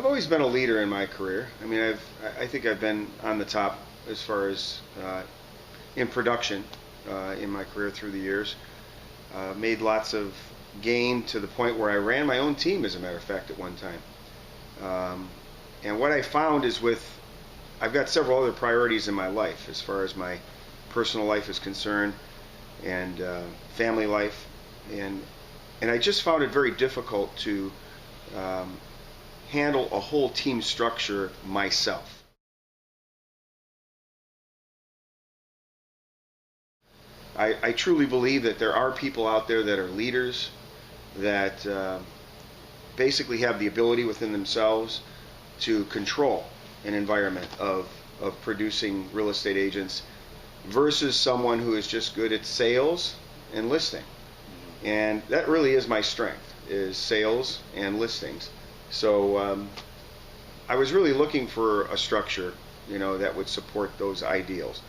I've always been a leader in my career. I mean, I think I've been on the top as far as in production in my career through the years. Made lots of gain to the point where I ran my own team, as a matter of fact, at one time. And what I found is I've got several other priorities in my life as far as my personal life is concerned and family life, and I just found it very difficult to handle a whole team structure myself. I truly believe that there are people out there that are leaders that basically have the ability within themselves to control an environment of producing real estate agents versus someone who is just good at sales and listing. And that really is my strength, is sales and listings. So I was really looking for a structure, that would support those ideals,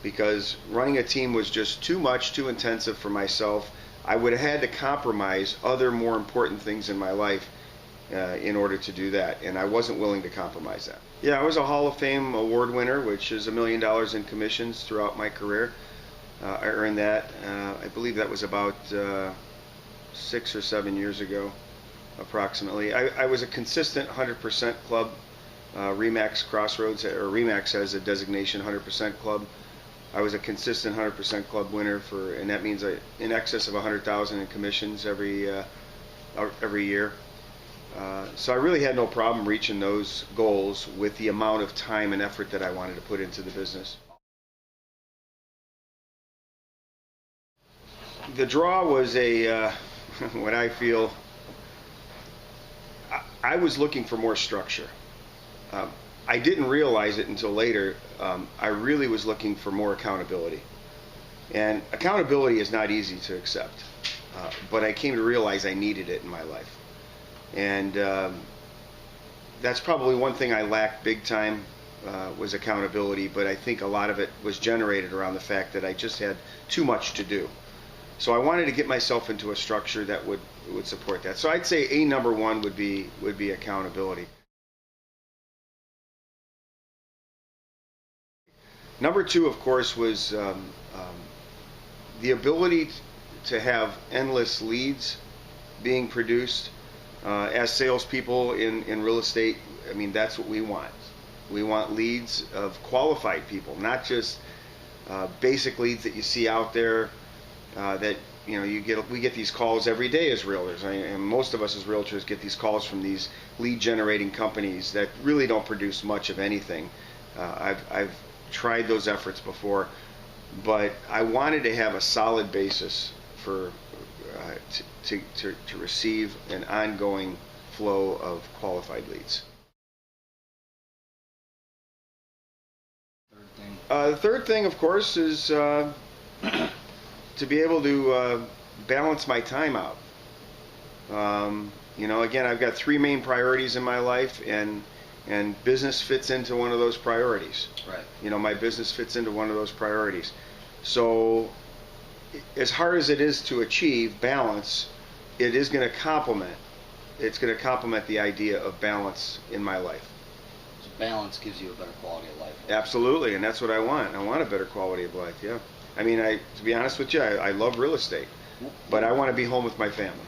because running a team was just too much, too intensive for myself. I would have had to compromise other more important things in my life in order to do that, and I wasn't willing to compromise that. Yeah, I was a Hall of Fame award winner, which is $1 million in commissions throughout my career. I earned that. I believe that was about 6 or 7 years ago, approximately. I was a consistent 100% club. REMAX Crossroads, or REMAX has a designation 100% club. I was a consistent 100% club winner and that means in excess of 100,000 in commissions every year. So I really had no problem reaching those goals with the amount of time and effort that I wanted to put into the business. The draw was what I feel, I was looking for more structure. I didn't realize it until later. I really was looking for more accountability. And accountability is not easy to accept, but I came to realize I needed it in my life. And that's probably one thing I lacked big time, was accountability, but I think a lot of it was generated around the fact that I just had too much to do. So I wanted to get myself into a structure that would support that. So I'd say number one would be accountability. Number two, of course, was the ability to have endless leads being produced. As salespeople in real estate, I mean, that's what we want. We want leads of qualified people, not just basic leads that you see out there. That we get these calls every day as realtors, and most of us as realtors get these calls from these lead generating companies that really don't produce much of anything. I've tried those efforts before, but I wanted to have a solid basis for to receive an ongoing flow of qualified leads. The third thing, of course, is to be able to balance my time out. Again, I've got three main priorities in my life, and business fits into one of those priorities. Right. My business fits into one of those priorities. So as hard as it is to achieve balance, it is going to complement. It's going to complement the idea of balance in my life. So balance gives you a better quality of life. Absolutely, and that's what I want. I want a better quality of life, yeah. I mean, to be honest with you, I love real estate, but I want to be home with my family.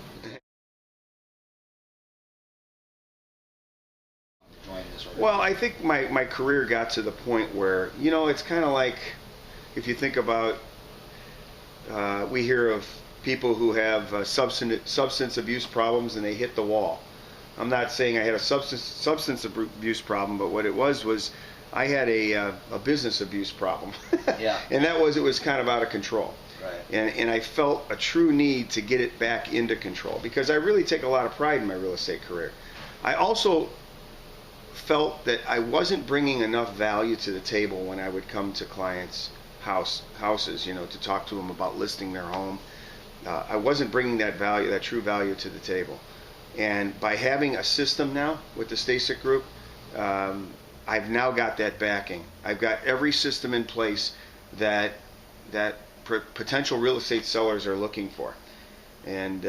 Well, I think my career got to the point where, it's kind of like, if you think about, we hear of people who have substance abuse problems and they hit the wall. I'm not saying I had a substance abuse problem, but what it was I had a business abuse problem. Yeah. And it was kind of out of control. Right. And I felt a true need to get it back into control, because I really take a lot of pride in my real estate career. I also felt that I wasn't bringing enough value to the table when I would come to clients' houses, to talk to them about listing their home. I wasn't bringing that true value to the table. And by having a system now with the Stasic Group, I've now got that backing. I've got every system in place that potential real estate sellers are looking for, and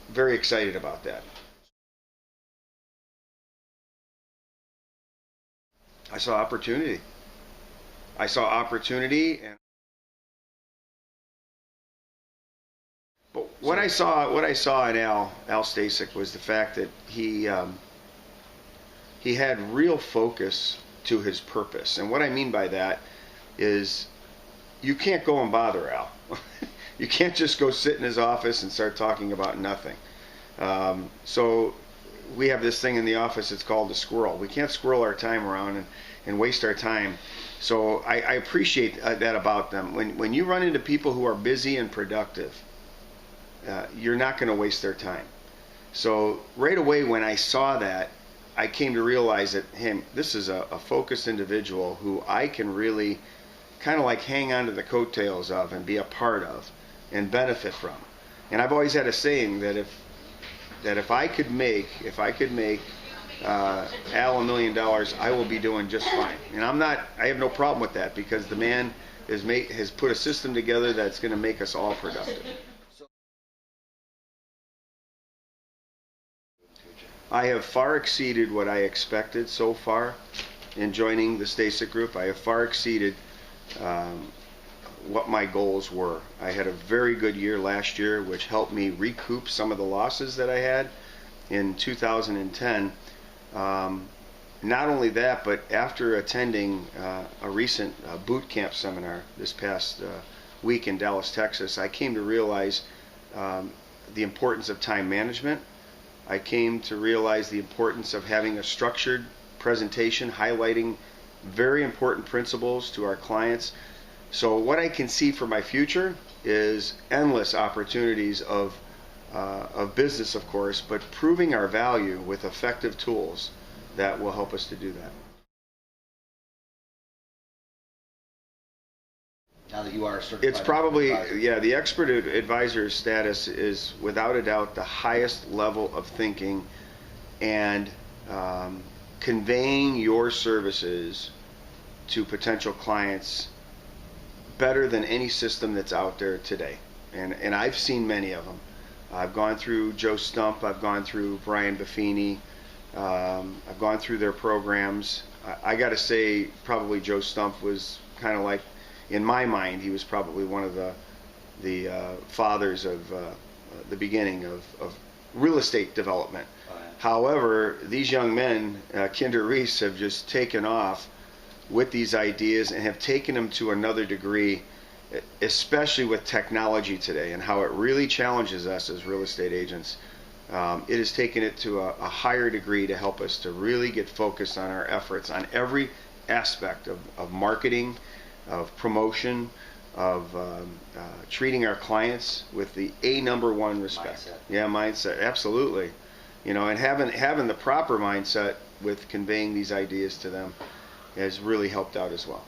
very excited about that. saw opportunity. I saw opportunity, and but what I saw in Al Stasic was the fact that he had real focus to his purpose. And what I mean by that is you can't go and bother Al. You can't just go sit in his office and start talking about nothing. So we have this thing in the office, it's called the squirrel. We can't squirrel our time around and waste our time. So I appreciate that about them. When you run into people who are busy and productive, you're not going to waste their time. So right away when I saw that, I came to realize that, this is a focused individual who I can really kind of like hang on to the coattails of and be a part of and benefit from. And I've always had a saying that if I could make Al $1 million, I will be doing just fine. And I have no problem with that, because the man has put a system together that's going to make us all productive. I have far exceeded what I expected so far in joining the Stasic Group. I have far exceeded what my goals were. I had a very good year last year, which helped me recoup some of the losses that I had in 2010. Not only that, but after attending a recent boot camp seminar this past week in Dallas, Texas, I came to realize the importance of time management. I came to realize the importance of having a structured presentation highlighting very important principles to our clients. So what I can see for my future is endless opportunities of business, of course, but proving our value with effective tools that will help us to do that. Now that you are a certified, It's probably, advisor. yeah, the expert advisor status is without a doubt the highest level of thinking and conveying your services to potential clients better than any system that's out there today. And I've seen many of them. I've gone through Joe Stump, I've gone through Brian Buffini, I've gone through their programs. I got to say, probably Joe Stump was kind of like, in my mind, he was probably one of the fathers of the beginning of real estate development. Oh, yeah. However, these young men, Kinder Reese, have just taken off with these ideas and have taken them to another degree, especially with technology today and how it really challenges us as real estate agents. It has taken it to a higher degree to help us to really get focused on our efforts on every aspect of marketing, of promotion, of treating our clients with the #1 respect. Mindset. Yeah, mindset, absolutely. And having the proper mindset with conveying these ideas to them has really helped out as well.